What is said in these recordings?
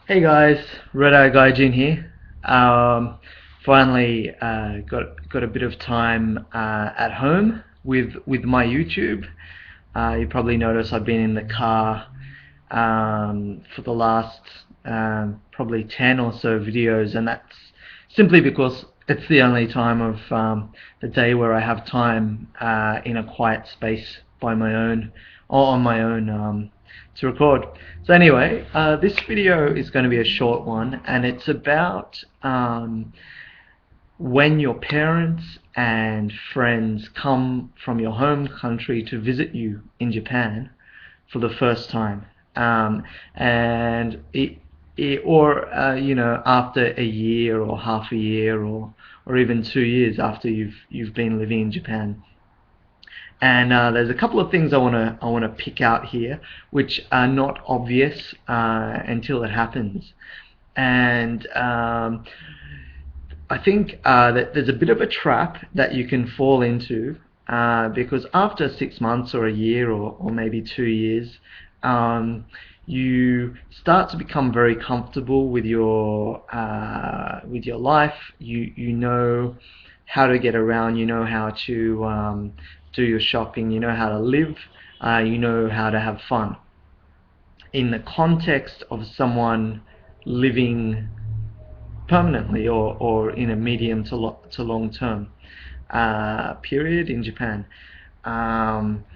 Hey guys, Red Eye Gaijin here. Finally got a bit of time at home with my YouTube. You probably noticed I've been in the car for the last probably 10 or so videos, and that's simply because it's the only time of the day where I have time in a quiet space by my own or on my own to record. So anyway, this video is going to be a short one, and it's about when your parents and friends come from your home country to visit you in Japan for the first time, and or after a year or half a year or even 2 years after you've been living in Japan. And there's a couple of things I want to pick out here, which are not obvious until it happens. And I think that there's a bit of a trap that you can fall into because after 6 months or a year or maybe 2 years, you start to become very comfortable with your life. You know how to get around. You know how to do your shopping. You know how to live. You know how to have fun. In the context of someone living permanently or in a medium to long term period in Japan. Um,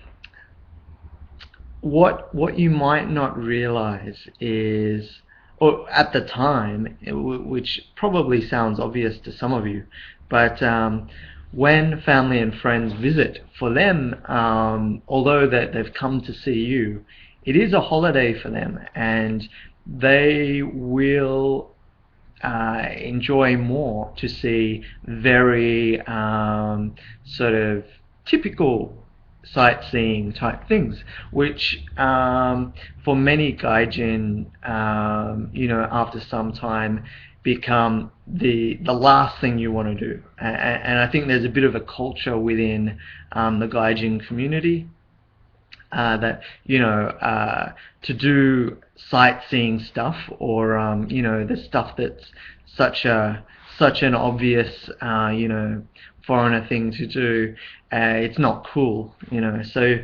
what you might not realize is, or at the time, which probably sounds obvious to some of you, but when family and friends visit, for them, although that they've come to see you, it is a holiday for them, and they will enjoy more to see very sort of typical sightseeing type things, which for many gaijin, after some time become the last thing you want to do. And I think there's a bit of a culture within the gaijin community that to do sightseeing stuff or the stuff that's such a such an obvious foreigner thing to do. It's not cool, so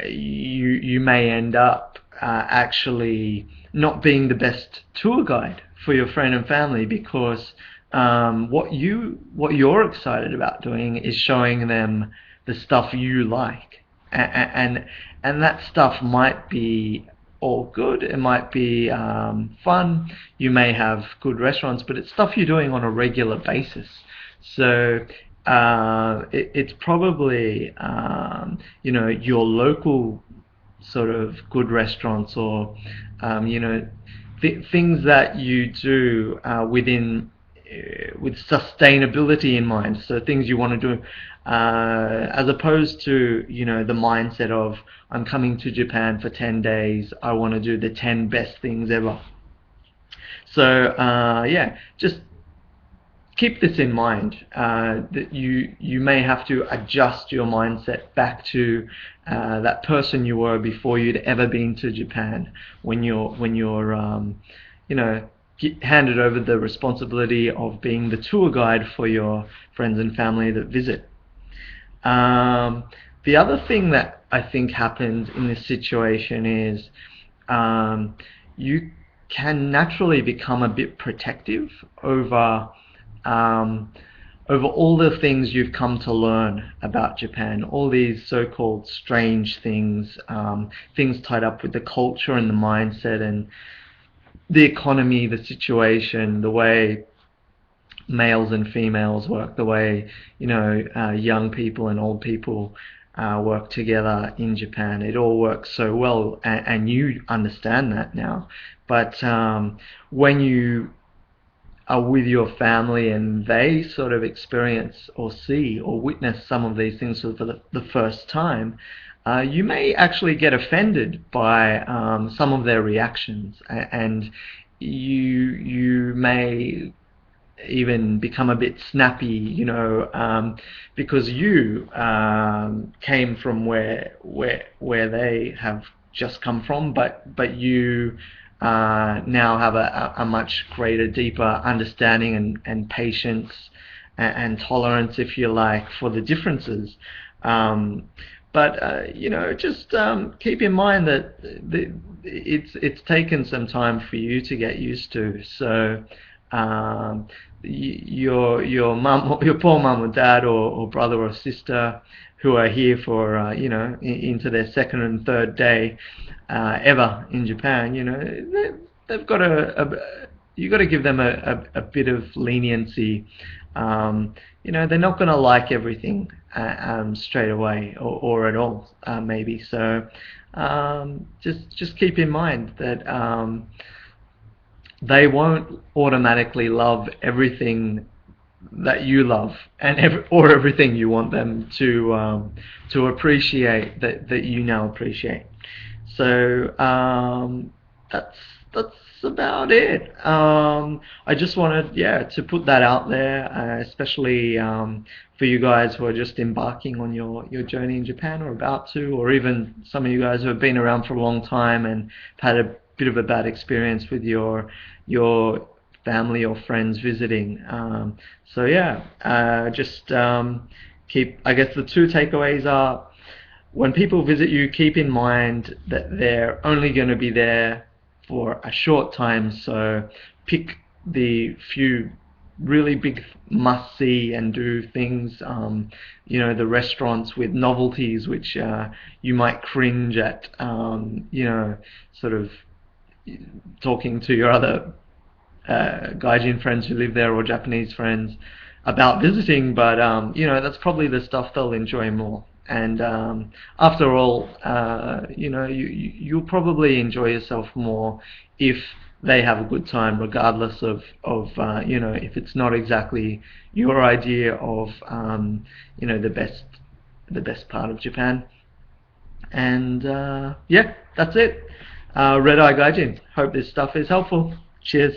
you may end up actually not being the best tour guide for your friend and family because what you're excited about doing is showing them the stuff you like, and that stuff might be all good. It might be fun. You may have good restaurants, but it's stuff you're doing on a regular basis. So it's probably your local sort of good restaurants or things that you do with sustainability in mind. So things you want to do, as opposed to the mindset of I'm coming to Japan for 10 days. I want to do the 10 best things ever. So yeah, just keep this in mind, that you may have to adjust your mindset back to that person you were before you'd ever been to Japan when you're handed over the responsibility of being the tour guide for your friends and family that visit. The other thing that I think happens in this situation is you can naturally become a bit protective over um, over all the things you've come to learn about Japan, all these so-called strange things, things tied up with the culture and the mindset and the economy, the situation, the way males and females work, the way young people and old people work together in Japan. It all works so well, and you understand that now. But when you are with your family and they sort of experience or see or witness some of these things for the first time, you may actually get offended by some of their reactions, and you may even become a bit snappy, because you came from where they have just come from, but you now have a much greater, deeper understanding and patience and tolerance, if you like, for the differences. But just keep in mind that it's taken some time for you to get used to. So your mum, your poor mum or dad or brother or sister, who are here for into their second and third day ever in Japan, they've got you got to give them a bit of leniency. They're not going to like everything straight away or at all, maybe. So just keep in mind that they won't automatically love everything that you love or everything you want them to appreciate that you now appreciate. So that's about it. I just wanted, to put that out there, especially for you guys who are just embarking on your journey in Japan or about to, or even some of you guys who have been around for a long time and had a bit of a bad experience with your family or friends visiting. So just keep. I guess the two takeaways are: when people visit you, keep in mind that they're only going to be there for a short time, so pick the few really big must-see and do things, the restaurants with novelties which you might cringe at, sort of talking to your other Gaijin friends who live there or Japanese friends about visiting, but that's probably the stuff they'll enjoy more. And after all, you'll probably enjoy yourself more if they have a good time, regardless of if it's not exactly your idea of the best part of Japan. And that's it. Red Eye Gaijin. Hope this stuff is helpful. Cheers.